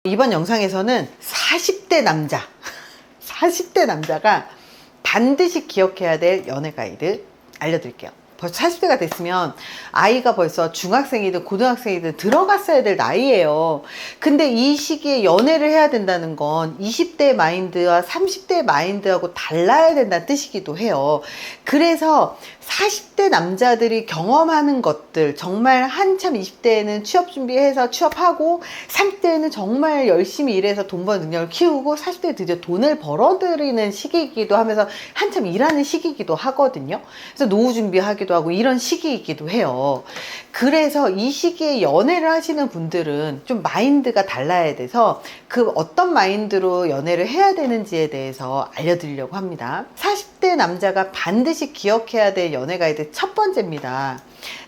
이번 영상에서는 40대 남자 40대 남자가 반드시 기억해야 될 연애 가이드 알려드릴게요. 벌써 40대가 됐으면 아이가 벌써 중학생이든 고등학생이든 들어갔어야 될 나이예요. 근데 이 시기에 연애를 해야 된다는 건 20대 마인드와 30대 마인드하고 달라야 된다는 뜻이기도 해요. 그래서 40대 남자들이 경험하는 것들, 정말 한참 20대에는 취업 준비해서 취업하고 30대에는 정말 열심히 일해서 돈 버는 능력을 키우고 40대에 드디어 돈을 벌어들이는 시기이기도 하면서 한참 일하는 시기이기도 하거든요. 그래서 노후 준비하기도 하고 이런 시기이기도 해요. 그래서 이 시기에 연애를 하시는 분들은 좀 마인드가 달라야 돼서 그 어떤 마인드로 연애를 해야 되는지에 대해서 알려드리려고 합니다. 40대 남자가 반드시 기억해야 될 연애 가이드 첫 번째입니다.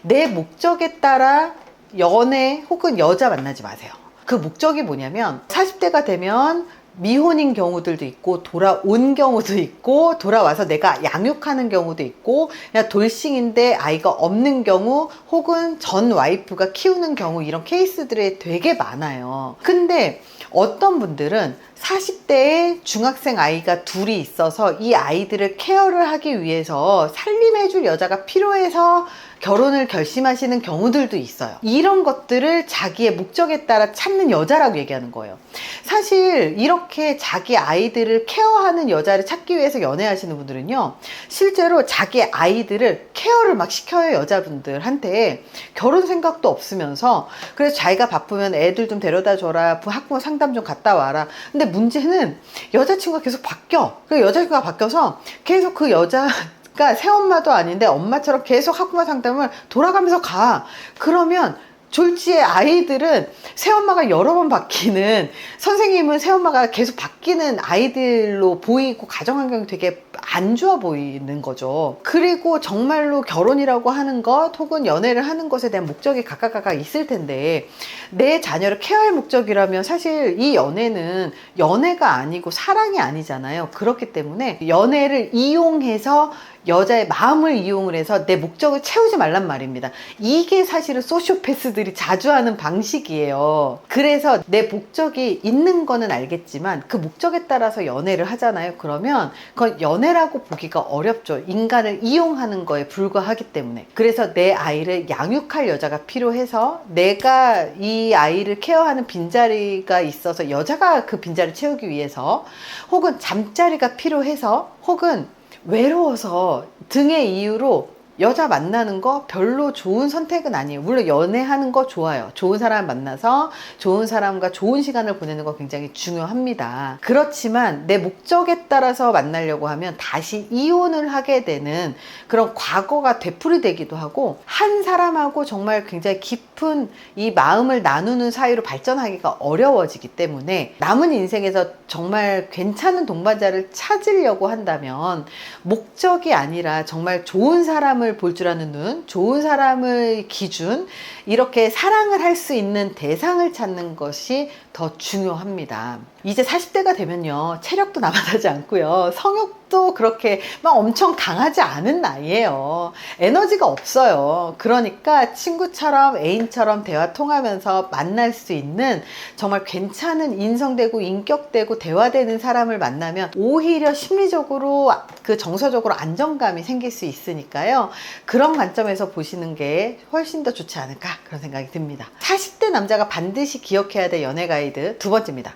내 목적에 따라 연애 혹은 여자 만나지 마세요. 그 목적이 뭐냐면 40대가 되면 미혼인 경우들도 있고 돌아온 경우도 있고 돌아와서 내가 양육하는 경우도 있고 그냥 돌싱인데 아이가 없는 경우 혹은 전 와이프가 키우는 경우 이런 케이스들이 되게 많아요. 근데 어떤 분들은 40대에 중학생 아이가 둘이 있어서 이 아이들을 케어를 하기 위해서 살림해줄 여자가 필요해서 결혼을 결심하시는 경우들도 있어요. 이런 것들을 자기의 목적에 따라 찾는 여자라고 얘기하는 거예요. 사실 이렇게 자기 아이들을 케어하는 여자를 찾기 위해서 연애하시는 분들은요, 실제로 자기 아이들을 케어를 막 시켜요. 여자분들한테 결혼 생각도 없으면서. 그래서 자기가 바쁘면 애들 좀 데려다 줘라, 학부모 상담 좀 갔다 와라. 근데 문제는 여자친구가 계속 바뀌어. 그 여자친구가 바뀌어서 계속 그 여자 그러니까 새엄마도 아닌데 엄마처럼 계속 학부모 상담을 돌아가면서 가. 그러면 졸지의 아이들은 새엄마가 여러 번 바뀌는, 선생님은 새엄마가 계속 바뀌는 아이들로 보이고 가정환경이 되게 안 좋아 보이는 거죠. 그리고 정말로 결혼이라고 하는 것 혹은 연애를 하는 것에 대한 목적이 각각 있을 텐데 내 자녀를 케어할 목적이라면 사실 이 연애는 연애가 아니고 사랑이 아니잖아요. 그렇기 때문에 연애를 이용해서 여자의 마음을 이용을 해서 내 목적을 채우지 말란 말입니다. 이게 사실은 소시오패스들이 자주 하는 방식이에요. 그래서 내 목적이 있는 거는 알겠지만 그 목적에 따라서 연애를 하잖아요. 그러면 그건 연애라고 보기가 어렵죠. 인간을 이용하는 거에 불과하기 때문에. 그래서 내 아이를 양육할 여자가 필요해서 내가 이 아이를 케어하는 빈자리가 있어서 여자가 그 빈자리를 채우기 위해서 혹은 잠자리가 필요해서 혹은 외로워서 등의 이유로 여자 만나는 거 별로 좋은 선택은 아니에요. 물론 연애하는 거 좋아요. 좋은 사람 만나서 좋은 사람과 좋은 시간을 보내는 거 굉장히 중요합니다. 그렇지만 내 목적에 따라서 만나려고 하면 다시 이혼을 하게 되는 그런 과거가 되풀이되기도 하고 한 사람하고 정말 굉장히 깊은 이 마음을 나누는 사이로 발전하기가 어려워지기 때문에 남은 인생에서 정말 괜찮은 동반자를 찾으려고 한다면 목적이 아니라 정말 좋은 사람을 볼 줄 아는 눈, 좋은 사람의 기준, 이렇게 사랑을 할 수 있는 대상을 찾는 것이 더 중요합니다. 이제 40대가 되면요, 체력도 남아나지 않고요, 성욕도 그렇게 막 엄청 강하지 않은 나이에요. 에너지가 없어요. 그러니까 친구처럼 애인처럼 대화 통하면서 만날 수 있는 정말 괜찮은 인성되고 인격되고 대화되는 사람을 만나면 오히려 심리적으로 그 정서적으로 안정감이 생길 수 있으니까요. 그런 관점에서 보시는 게 훨씬 더 좋지 않을까, 그런 생각이 듭니다. 40대 남자가 반드시 기억해야 될 연애 가이드 두 번째입니다.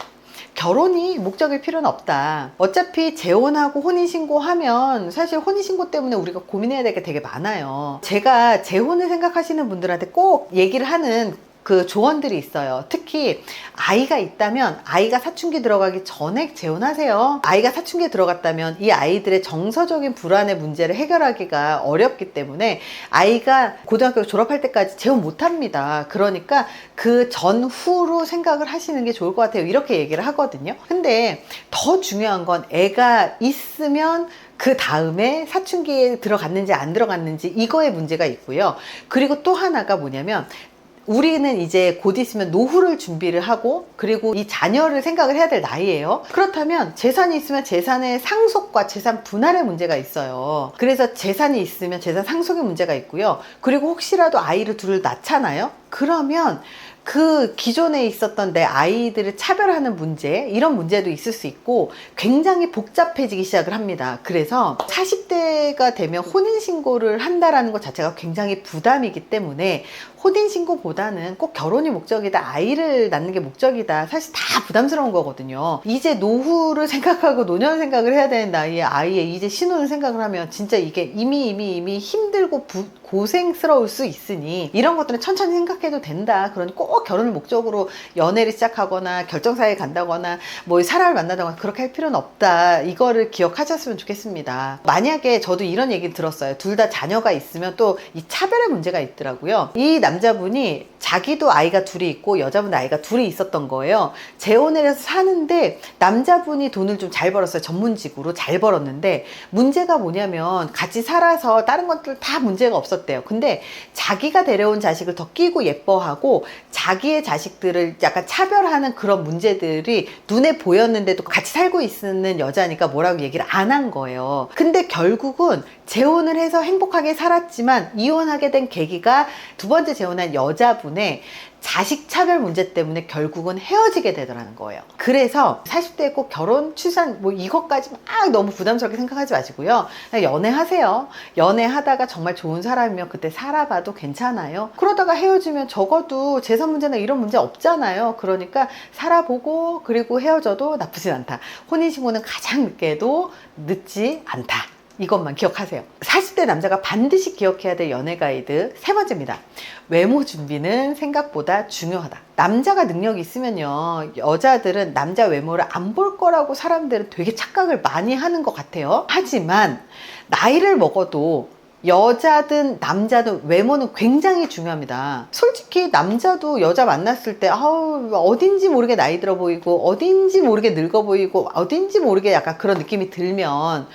결혼이 목적일 필요는 없다. 어차피 재혼하고 혼인신고하면 사실 혼인신고 때문에 우리가 고민해야 될 게 되게 많아요. 제가 재혼을 생각하시는 분들한테 꼭 얘기를 하는 그 조언들이 있어요. 특히 아이가 있다면 아이가 사춘기 들어가기 전에 재혼하세요. 아이가 사춘기에 들어갔다면 이 아이들의 정서적인 불안의 문제를 해결하기가 어렵기 때문에 아이가 고등학교 졸업할 때까지 재혼 못합니다. 그러니까 그 전후로 생각을 하시는 게 좋을 것 같아요. 이렇게 얘기를 하거든요. 근데 더 중요한 건 애가 있으면 그 다음에 사춘기에 들어갔는지 안 들어갔는지 이거에 문제가 있고요. 그리고 또 하나가 뭐냐면 우리는 이제 곧 있으면 노후를 준비를 하고 그리고 이 자녀를 생각을 해야 될 나이예요. 그렇다면 재산이 있으면 재산의 상속과 재산 분할의 문제가 있어요. 그래서 재산이 있으면 재산 상속의 문제가 있고요. 그리고 혹시라도 아이를 둘을 낳잖아요. 그러면 그 기존에 있었던 내 아이들을 차별하는 문제, 이런 문제도 있을 수 있고 굉장히 복잡해지기 시작을 합니다. 그래서 40대가 되면 혼인신고를 한다라는 것 자체가 굉장히 부담이기 때문에 혼인신고보다는 꼭 결혼이 목적이다, 아이를 낳는 게 목적이다, 사실 다 부담스러운 거거든요. 이제 노후를 생각하고 노년 생각을 해야 되는 나이에 아이의 이제 신혼을 생각을 하면 진짜 이게 이미 힘들고 고생스러울 수 있으니 이런 것들은 천천히 생각해도 된다. 그러니 꼭 결혼을 목적으로 연애를 시작하거나 결정사에 간다거나 뭐 사람을 만나다거나 그렇게 할 필요는 없다. 이거를 기억하셨으면 좋겠습니다. 만약에 저도 이런 얘기를 들었어요. 둘 다 자녀가 있으면 또 이 차별의 문제가 있더라고요. 이 남자분이 자기도 아이가 둘이 있고 여자분 아이가 둘이 있었던 거예요. 재혼을 해서 사는데 남자분이 돈을 좀 잘 벌었어요. 전문직으로 잘 벌었는데 문제가 뭐냐면 같이 살아서 다른 것들 다 문제가 없었대요. 근데 자기가 데려온 자식을 더 끼고 예뻐하고 자기의 자식들을 약간 차별하는 그런 문제들이 눈에 보였는데도 같이 살고 있는 여자니까 뭐라고 얘기를 안 한 거예요. 근데 결국은 재혼을 해서 행복하게 살았지만 이혼하게 된 계기가 두 번째 재혼한 여자분의 자식 차별 문제 때문에 결국은 헤어지게 되더라는 거예요. 그래서 40대에 꼭 결혼, 출산 뭐 이것까지 막 너무 부담스럽게 생각하지 마시고요. 그냥 연애하세요. 연애하다가 정말 좋은 사람이면 그때 살아봐도 괜찮아요. 그러다가 헤어지면 적어도 재산 문제나 이런 문제 없잖아요. 그러니까 살아보고 그리고 헤어져도 나쁘진 않다. 혼인신고는 가장 늦게도 늦지 않다. 이것만 기억하세요. 40대 남자가 반드시 기억해야 될 연애 가이드 세 번째입니다. 외모 준비는 생각보다 중요하다. 남자가 능력이 있으면요, 여자들은 남자 외모를 안 볼 거라고 사람들은 되게 착각을 많이 하는 것 같아요. 하지만 나이를 먹어도 여자든 남자든 외모는 굉장히 중요합니다. 솔직히 남자도 여자 만났을 때 어딘지 모르게 나이 들어 보이고 어딘지 모르게 늙어 보이고 어딘지 모르게 약간 그런 느낌이 들면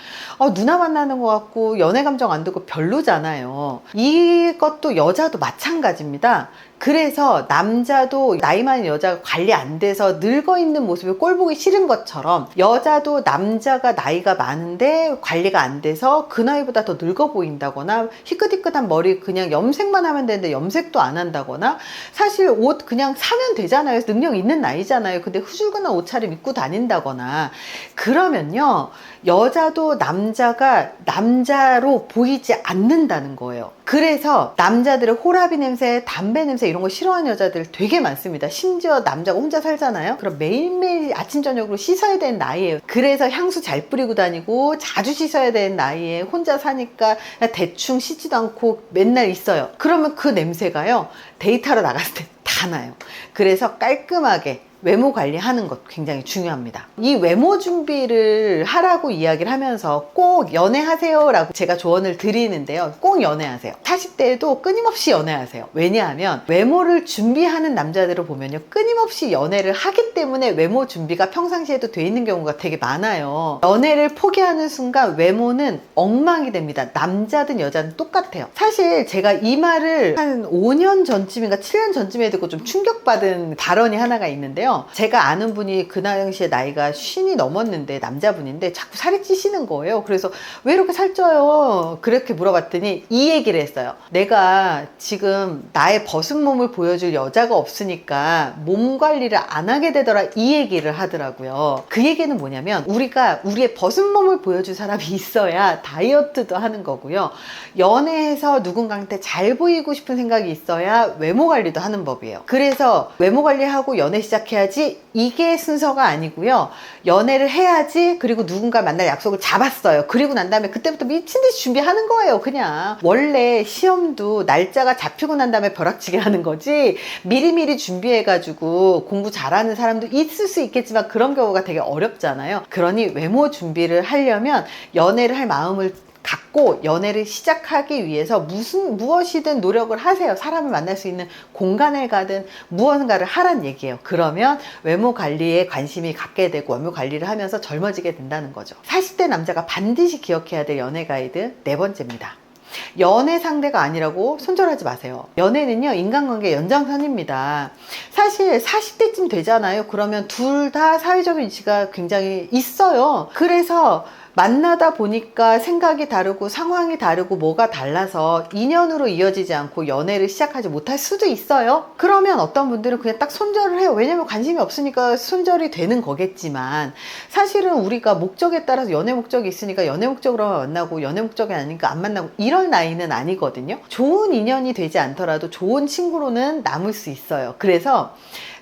누나 만나는 것 같고 연애 감정 안 들고 별로잖아요. 이것도 여자도 마찬가지입니다. 그래서 남자도 나이 많은 여자가 관리 안 돼서 늙어 있는 모습이 꼴 보기 싫은 것처럼 여자도 남자가 나이가 많은데 관리가 안 돼서 그 나이보다 더 늙어 보인다거나 희끗희끗한 머리 그냥 염색만 하면 되는데 염색도 안 한다거나 사실 옷 그냥 사면 되잖아요. 능력 있는 나이잖아요. 근데 후줄근한 옷차림 입고 다닌다거나 그러면요, 여자도 남자가 남자로 보이지 않는다는 거예요. 그래서 남자들은 호라비 냄새, 담배 냄새 이런 거 싫어하는 여자들 되게 많습니다. 심지어 남자가 혼자 살잖아요. 그럼 매일매일 아침 저녁으로 씻어야 되는 나이에요. 그래서 향수 잘 뿌리고 다니고 자주 씻어야 되는 나이에 혼자 사니까 대충 씻지도 않고 맨날 있어요. 그러면 그 냄새가요, 데이트하러 나갔을 때 다 나요. 그래서 깔끔하게 외모 관리하는 것 굉장히 중요합니다. 이 외모 준비를 하라고 이야기를 하면서 꼭 연애하세요 라고 제가 조언을 드리는데요. 꼭 연애하세요. 40대에도 끊임없이 연애하세요. 왜냐하면 외모를 준비하는 남자들을 보면요, 끊임없이 연애를 하기 때문에 외모 준비가 평상시에도 돼 있는 경우가 되게 많아요. 연애를 포기하는 순간 외모는 엉망이 됩니다. 남자든 여자든 똑같아요. 사실 제가 이 말을 한 5년 전쯤인가 7년 전쯤에 듣고 좀 충격받은 발언이 하나가 있는데요. 제가 아는 분이 그 당시에 나이가 50이 넘었는데 남자분인데 자꾸 살이 찌시는 거예요. 그래서 왜 이렇게 살쪄요? 그렇게 물어봤더니 이 얘기를 했어요. 내가 지금 나의 벗은 몸을 보여줄 여자가 없으니까 몸 관리를 안 하게 되더라, 이 얘기를 하더라고요. 그 얘기는 뭐냐면 우리가 우리의 벗은 몸을 보여줄 사람이 있어야 다이어트도 하는 거고요. 연애해서 누군가한테 잘 보이고 싶은 생각이 있어야 외모 관리도 하는 법이에요. 그래서 외모 관리하고 연애 시작해야지, 이게 순서가 아니고요. 연애를 해야지, 그리고 누군가 만날 약속을 잡았어요. 그리고 난 다음에 그때부터 미친듯이 준비하는 거예요. 그냥 원래 시험도 날짜가 잡히고 난 다음에 벼락치기 하는 거지, 미리미리 준비해가지고 공부 잘하는 사람도 있을 수 있겠지만 그런 경우가 되게 어렵잖아요. 그러니 외모 준비를 하려면 연애를 할 마음을 갖고 연애를 시작하기 위해서 무엇이든 노력을 하세요. 사람을 만날 수 있는 공간을 가든 무언가를 하란 얘기예요. 그러면 외모 관리에 관심이 갖게 되고 외모 관리를 하면서 젊어지게 된다는 거죠. 40대 남자가 반드시 기억해야 될 연애 가이드 네 번째입니다. 연애 상대가 아니라고 손절하지 마세요. 연애는요, 인간관계 연장선입니다. 사실 40대쯤 되잖아요. 그러면 둘 다 사회적인 위치가 굉장히 있어요. 그래서 만나다 보니까 생각이 다르고 상황이 다르고 뭐가 달라서 인연으로 이어지지 않고 연애를 시작하지 못할 수도 있어요. 그러면 어떤 분들은 그냥 딱 손절을 해요. 왜냐면 관심이 없으니까 손절이 되는 거겠지만, 사실은 우리가 목적에 따라서 연애 목적이 있으니까 연애 목적으로 만나고 연애 목적이 아니니까 안 만나고 이럴 나이는 아니거든요. 좋은 인연이 되지 않더라도 좋은 친구로는 남을 수 있어요. 그래서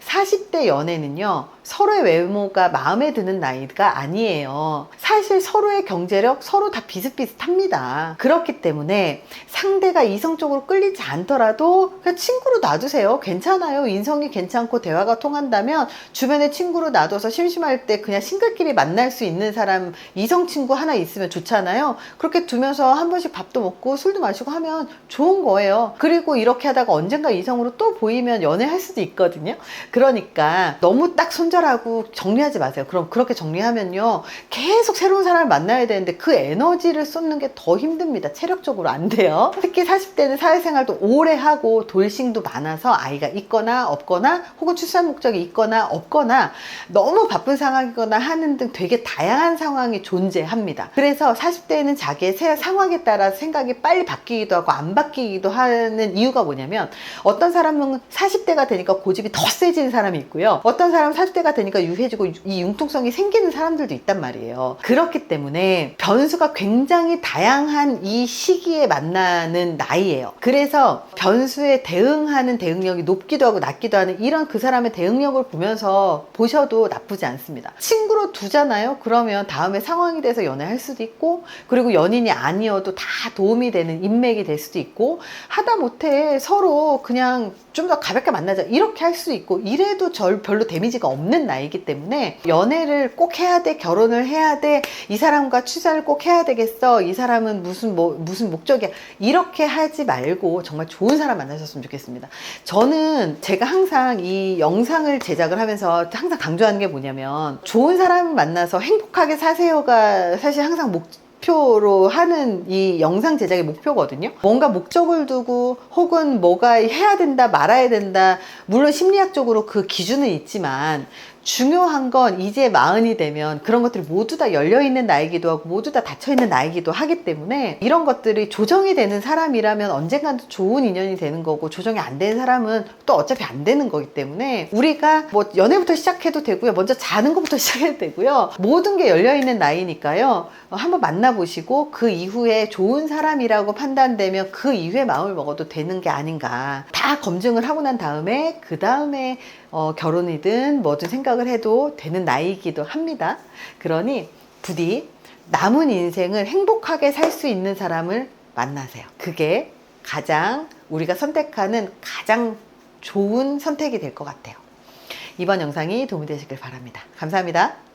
40대 연애는요, 서로의 외모가 마음에 드는 나이가 아니에요. 사실 서로의 경제력, 서로 다 비슷비슷합니다. 그렇기 때문에 상대가 이성적으로 끌리지 않더라도 그냥 친구로 놔두세요. 괜찮아요. 인성이 괜찮고 대화가 통한다면 주변에 친구로 놔둬서 심심할 때 그냥 싱글끼리 만날 수 있는 사람, 이성 친구 하나 있으면 좋잖아요. 그렇게 두면서 한 번씩 밥도 먹고 술도 마시고 하면 좋은 거예요. 그리고 이렇게 하다가 언젠가 이성으로 또 보이면 연애할 수도 있거든요. 그러니까 너무 딱 손절하고 정리하지 마세요. 그럼 그렇게 정리하면요, 계속 새로운 사람을 만나야 되는데 그 에너지를 쏟는 게 더 힘듭니다. 체력적으로 안 돼요. 특히 40대는 사회생활도 오래 하고 돌싱도 많아서 아이가 있거나 없거나 혹은 출산 목적이 있거나 없거나 너무 바쁜 상황이거나 하는 등 되게 다양한 상황이 존재합니다. 그래서 40대에는 자기의 상황에 따라 생각이 빨리 바뀌기도 하고 안 바뀌기도 하는 이유가 뭐냐면, 어떤 사람은 40대가 되니까 고집이 더 세지는 사람이 있고요. 어떤 사람은 40대가 되니까 유해지고 이 융통성이 생기는 사람들도 있단 말이에요. 그렇기 때문에 변수가 굉장히 다양한 이 시기에 만나는 나이예요. 그래서 변수에 대응하는 대응력이 높기도 하고 낮기도 하는 이런 그 사람의 대응력을 보면서 보셔도 나쁘지 않습니다. 친구로 두잖아요. 그러면 다음에 상황이 돼서 연애할 수도 있고, 그리고 연인이 아니어도 다 도움이 되는 인맥이 될 수도 있고, 하다못해 서로 그냥 좀 더 가볍게 만나자 이렇게 할 수 있고, 이래도 별로 데미지가 없는 나이기 때문에 연애를 꼭 해야 돼, 결혼을 해야 돼, 이 사람과 취사를 꼭 해야 되겠어, 이 사람은 무슨 목적이야, 이렇게 하지 말고 정말 좋은 사람 만나셨으면 좋겠습니다. 저는 제가 항상 이 영상을 제작을 하면서 항상 강조하는 게 뭐냐면, 좋은 사람을 만나서 행복하게 사세요가 사실 항상 목표로 하는 이 영상 제작의 목표거든요. 뭔가 목적을 두고 혹은 뭐가 해야 된다 말아야 된다, 물론 심리학적으로 그 기준은 있지만 중요한 건 이제 40이 되면 그런 것들이 모두 다 열려있는 나이기도 하고 모두 다 닫혀있는 나이기도 하기 때문에, 이런 것들이 조정이 되는 사람이라면 언젠간 좋은 인연이 되는 거고, 조정이 안 되는 사람은 또 어차피 안 되는 거기 때문에 우리가 뭐 연애부터 시작해도 되고요, 먼저 자는 것부터 시작해도 되고요, 모든 게 열려있는 나이니까요. 한번 만나보시고 그 이후에 좋은 사람이라고 판단되면 그 이후에 마음을 먹어도 되는 게 아닌가. 다 검증을 하고 난 다음에 그 다음에 결혼이든 뭐든 생각을 해도 되는 나이이기도 합니다. 그러니 부디 남은 인생을 행복하게 살 수 있는 사람을 만나세요. 그게 가장 우리가 선택하는 가장 좋은 선택이 될 것 같아요. 이번 영상이 도움이 되시길 바랍니다. 감사합니다.